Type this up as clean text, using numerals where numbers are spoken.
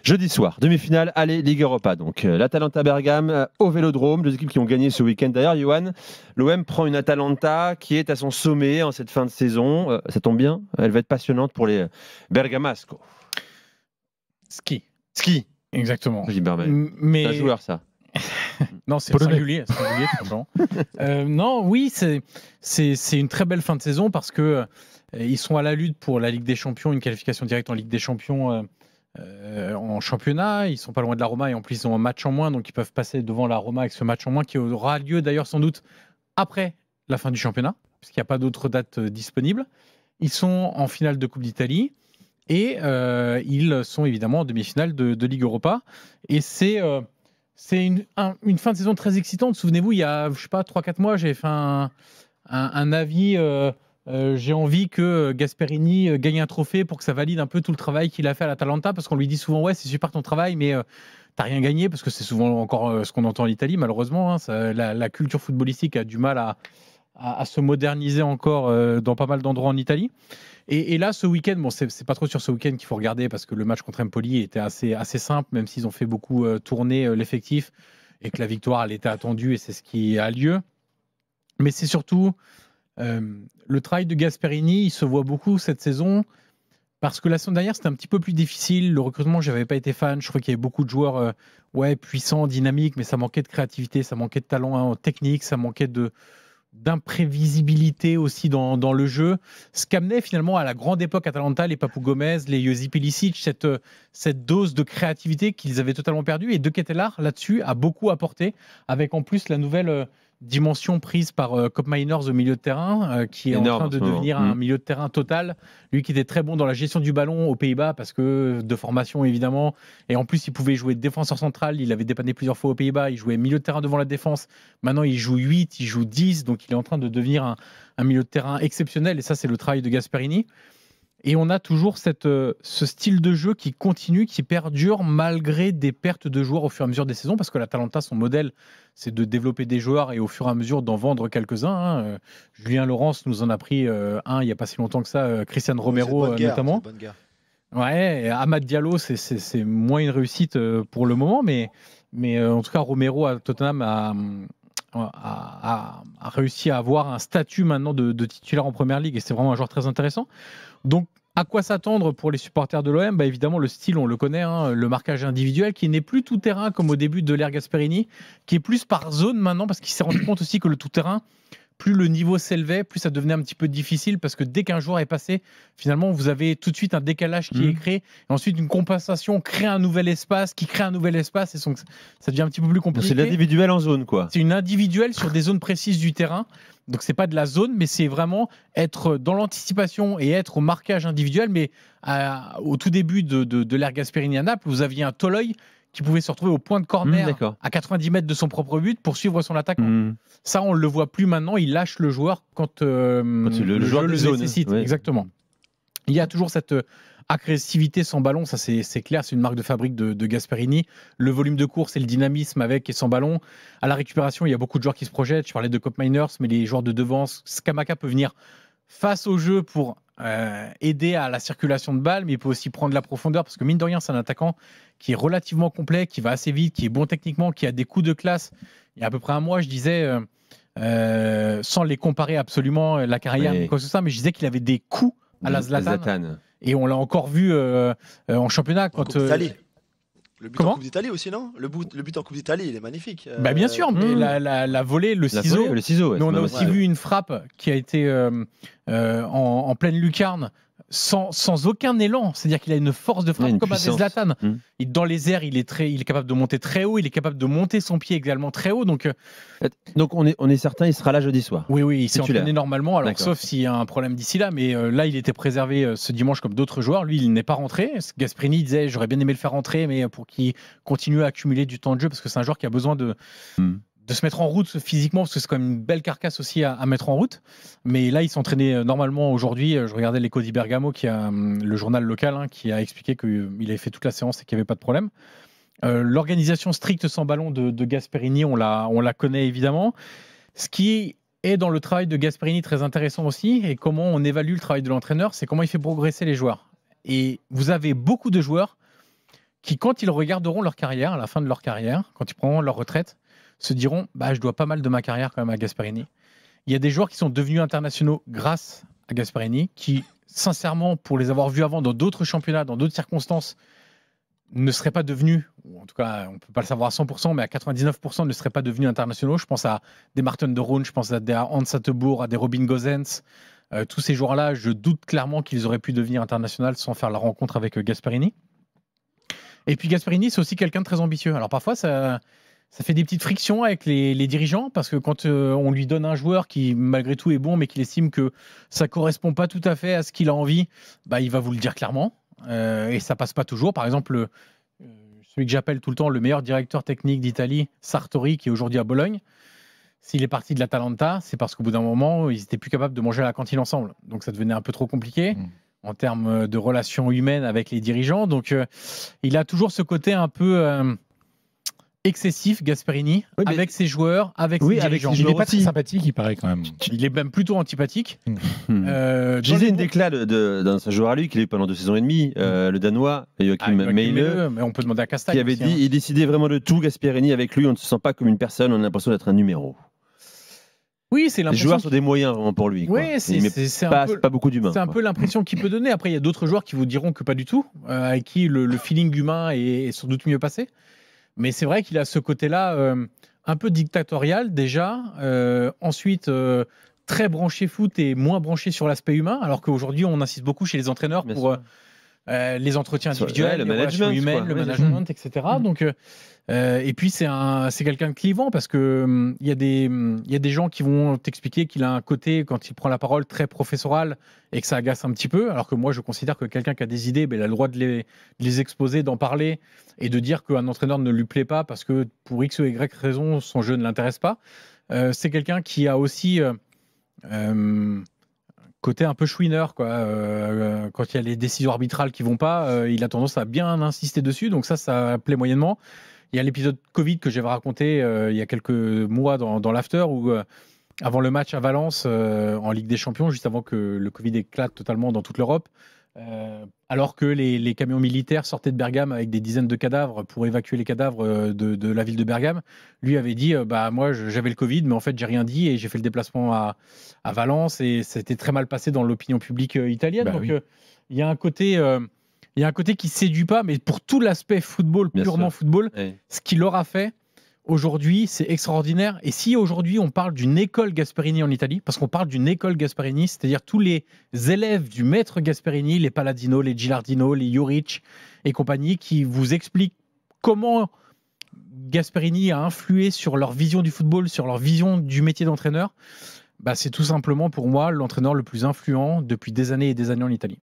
Jeudi soir, demi-finale, allez, Ligue Europa. Donc, l'Atalanta Bergame au Vélodrome, deux équipes qui ont gagné ce week-end. D'ailleurs, Johan, l'OM prend une Atalanta qui est à son sommet en cette fin de saison. Ça tombe bien, elle va être passionnante pour les Bergamasco. Ski. Exactement. Mais... C'est un joueur, ça. Non, c'est singulier, non, oui, c'est une très belle fin de saison parce que ils sont à la lutte pour la Ligue des Champions, une qualification directe en Ligue des Champions en championnat. Ils sont pas loin de la Roma et en plus ils ont un match en moins, donc ils peuvent passer devant la Roma avec ce match en moins qui aura lieu d'ailleurs sans doute après la fin du championnat, puisqu'il n'y a pas d'autres dates disponibles. Ils sont en finale de Coupe d'Italie et ils sont évidemment en demi-finale de Ligue Europa. Et c'est une fin de saison très excitante. Souvenez-vous, il y a, je sais pas, 3-4 mois, j'avais fait un avis. J'ai envie que Gasperini gagne un trophée pour que ça valide un peu tout le travail qu'il a fait à l'Atalanta, parce qu'on lui dit souvent ouais, c'est super ton travail, mais t'as rien gagné, parce que c'est souvent encore ce qu'on entend en Italie, malheureusement. La culture footballistique a du mal à se moderniser encore dans pas mal d'endroits en Italie. Et là, ce week-end, bon, c'est pas trop sur ce week-end qu'il faut regarder, parce que le match contre Empoli était assez simple, même s'ils ont fait beaucoup tourner l'effectif et que la victoire, elle était attendue, et c'est ce qui a lieu. Mais c'est surtout le travail de Gasperini, il se voit beaucoup cette saison, parce que la saison dernière, c'était un petit peu plus difficile. Le recrutement, je n'avais pas été fan. Je crois qu'il y avait beaucoup de joueurs puissants, dynamiques, mais ça manquait de créativité, ça manquait de talent technique, ça manquait d'imprévisibilité aussi dans le jeu. Ce qu'amenait finalement à la grande époque Atalanta, les Papou Gomez, les Josip Ilicic, cette dose de créativité qu'ils avaient totalement perdue. Et De Ketelaere, là-dessus, a beaucoup apporté, avec en plus la nouvelle dimension prise par Koop Meiners au milieu de terrain, qui est en train de devenir un milieu de terrain total. Lui qui était très bon dans la gestion du ballon aux Pays-Bas, parce que de formation évidemment, et en plus il pouvait jouer défenseur central, il avait dépanné plusieurs fois aux Pays-Bas, il jouait milieu de terrain devant la défense, maintenant il joue 8, il joue 10, donc il est en train de devenir un milieu de terrain exceptionnel, et ça c'est le travail de Gasperini. Et on a toujours ce style de jeu qui continue, qui perdure malgré des pertes de joueurs au fur et à mesure des saisons, parce que l'Atalanta, son modèle, c'est de développer des joueurs et au fur et à mesure d'en vendre quelques-uns. Julien Laurence nous en a pris un il n'y a pas si longtemps que ça, Christian Romero notamment. Ouais, Amad Diallo, c'est moins une réussite pour le moment, mais en tout cas, Romero à Tottenham a réussi à avoir un statut maintenant de titulaire en première ligue, et c'est vraiment un joueur très intéressant. Donc, à quoi s'attendre pour les supporters de l'OM ? Évidemment, le style, on le connaît, le marquage individuel qui n'est plus tout terrain comme au début de l'ère Gasperini, qui est plus par zone maintenant, parce qu'il s'est rendu compte aussi que le tout terrain, plus le niveau s'élevait, plus ça devenait un petit peu difficile, parce que dès qu'un joueur est passé, finalement, vous avez tout de suite un décalage qui est créé, et ensuite une compensation crée un nouvel espace, qui crée un nouvel espace, et donc ça devient un petit peu plus compliqué. C'est l'individuel en zone, quoi. C'est une individuelle sur des zones précises du terrain. Donc, c'est pas de la zone, mais c'est vraiment être dans l'anticipation et être au marquage individuel. Mais au tout début de l'ère Gasperini à Naples, vous aviez un Toloi qui pouvait se retrouver au point de corner à 90 mètres de son propre but pour suivre son attaquant. Ça, on ne le voit plus maintenant. Il lâche le joueur quand le joueur le nécessite. Oui. Exactement. Il y a toujours cette agressivité sans ballon, ça c'est clair, c'est une marque de fabrique de Gasperini. Le volume de course et le dynamisme avec et sans ballon. À la récupération, il y a beaucoup de joueurs qui se projettent. Je parlais de Koop Meiners, mais les joueurs de devant, Scamacca peut venir face au jeu pour aider à la circulation de balles, mais il peut aussi prendre la profondeur, parce que mine de rien, c'est un attaquant qui est relativement complet, qui va assez vite, qui est bon techniquement, qui a des coups de classe. Il y a à peu près un mois, je disais, sans les comparer absolument la carrière, quoi que ce soit, mais je disais qu'il avait des coups à la Zlatan. Et on l'a encore vu en championnat. Quand, le but en Coupe d'Italie aussi, non ? Le but en Coupe d'Italie, il est magnifique. Bien sûr, mais la volée, le ciseau. Mais on a aussi vu une frappe qui a été en pleine lucarne, sans aucun élan. C'est-à-dire qu'il a une force de frappe comme avec Zlatan. Dans les airs, il est capable de monter très haut, il est capable de monter son pied également très haut. Donc on est certain, il sera là jeudi soir. Oui, il s'est entraîné normalement, alors sauf s'il y a un problème d'ici là. Mais là, il était préservé ce dimanche comme d'autres joueurs. Lui, il n'est pas rentré. Gasperini disait, j'aurais bien aimé le faire rentrer, mais pour qu'il continue à accumuler du temps de jeu, parce que c'est un joueur qui a besoin de se mettre en route physiquement, parce que c'est quand même une belle carcasse aussi à mettre en route. Mais là, il s'entraînait normalement aujourd'hui. Je regardais l'Eco di Bergamo, qui a le journal local, qui a expliqué qu'il avait fait toute la séance et qu'il n'y avait pas de problème. L'organisation stricte sans ballon de Gasperini, on la connaît évidemment. Ce qui est dans le travail de Gasperini très intéressant aussi, et comment on évalue le travail de l'entraîneur, c'est comment il fait progresser les joueurs. Et vous avez beaucoup de joueurs qui, quand ils regarderont leur carrière, à la fin de leur carrière, quand ils prendront leur retraite, se diront je dois pas mal de ma carrière quand même à Gasperini. Il y a des joueurs qui sont devenus internationaux grâce à Gasperini, qui, sincèrement, pour les avoir vus avant dans d'autres championnats, dans d'autres circonstances, ne seraient pas devenus, ou en tout cas, on ne peut pas le savoir à 100%, mais à 99% ne seraient pas devenus internationaux. Je pense à des Martin de Roon, je pense à des Hans Sattebourg, à des Robin Gosens. Tous ces joueurs-là, je doute clairement qu'ils auraient pu devenir internationaux sans faire la rencontre avec Gasperini. Et puis Gasperini, c'est aussi quelqu'un de très ambitieux. Alors parfois, ça fait des petites frictions avec les dirigeants, parce que quand on lui donne un joueur qui, malgré tout, est bon, mais qu'il estime que ça ne correspond pas tout à fait à ce qu'il a envie, il va vous le dire clairement. Et ça passe pas toujours. Par exemple, celui que j'appelle tout le temps le meilleur directeur technique d'Italie, Sartori, qui est aujourd'hui à Bologne, s'il est parti de l'Atalanta, c'est parce qu'au bout d'un moment, ils n'étaient plus capables de manger à la cantine ensemble. Donc ça devenait un peu trop compliqué en termes de relations humaines avec les dirigeants. Donc il a toujours ce côté un peu excessif, Gasperini, avec ses joueurs, avec ses dirigeants. Il n'est pas très sympathique, il paraît quand même. Il est même plutôt antipathique. Je disais une déclat d'un joueur à lui qu'il a eu pendant 2 saisons et demie, le Danois, Joachim Meile, mais on peut demander à Castagne. Qui avait dit il décidait vraiment de tout, Gasperini, avec lui, on ne se sent pas comme une personne, on a l'impression d'être un numéro. Oui, c'est l'impression. Les joueurs sont des moyens vraiment pour lui. Oui, c'est pas beaucoup d'humains. C'est un peu l'impression qu'il peut donner. Après, il y a d'autres joueurs qui vous diront que pas du tout, avec qui le feeling humain est sans doute mieux passé. Mais c'est vrai qu'il a ce côté-là un peu dictatorial déjà. Ensuite, très branché foot et moins branché sur l'aspect humain, alors qu'aujourd'hui, on insiste beaucoup chez les entraîneurs pour les entretiens individuels, le les relations humaines, le management, etc. Donc, et puis, c'est quelqu'un de clivant, parce qu'il y a des gens qui vont t'expliquer qu'il a un côté, quand il prend la parole, très professoral et que ça agace un petit peu, alors que moi, je considère que quelqu'un qui a des idées, il a le droit de les exposer, d'en parler et de dire qu'un entraîneur ne lui plaît pas parce que pour X ou Y raison, son jeu ne l'intéresse pas. C'est quelqu'un qui a aussi côté un peu chouineur, quoi. Quand il y a les décisions arbitrales qui vont pas, il a tendance à bien insister dessus, donc ça plaît moyennement. Il y a l'épisode Covid que j'avais raconté il y a quelques mois dans l'After, où avant le match à Valence en Ligue des Champions, juste avant que le Covid éclate totalement dans toute l'Europe, alors que les camions militaires sortaient de Bergame avec des dizaines de cadavres pour évacuer les cadavres de la ville de Bergame, lui avait dit moi j'avais le Covid, mais en fait j'ai rien dit et j'ai fait le déplacement à Valence, et c'était très mal passé dans l'opinion publique italienne. Donc il y a un côté qui séduit pas, mais pour tout l'aspect football, purement football, ce qu'il aura fait aujourd'hui, c'est extraordinaire. Et si aujourd'hui on parle d'une école Gasperini en Italie, parce qu'on parle d'une école Gasperini, c'est-à-dire tous les élèves du maître Gasperini, les Palladino, les Gilardino, les Juric et compagnie, qui vous expliquent comment Gasperini a influé sur leur vision du football, sur leur vision du métier d'entraîneur, c'est tout simplement pour moi l'entraîneur le plus influent depuis des années et des années en Italie.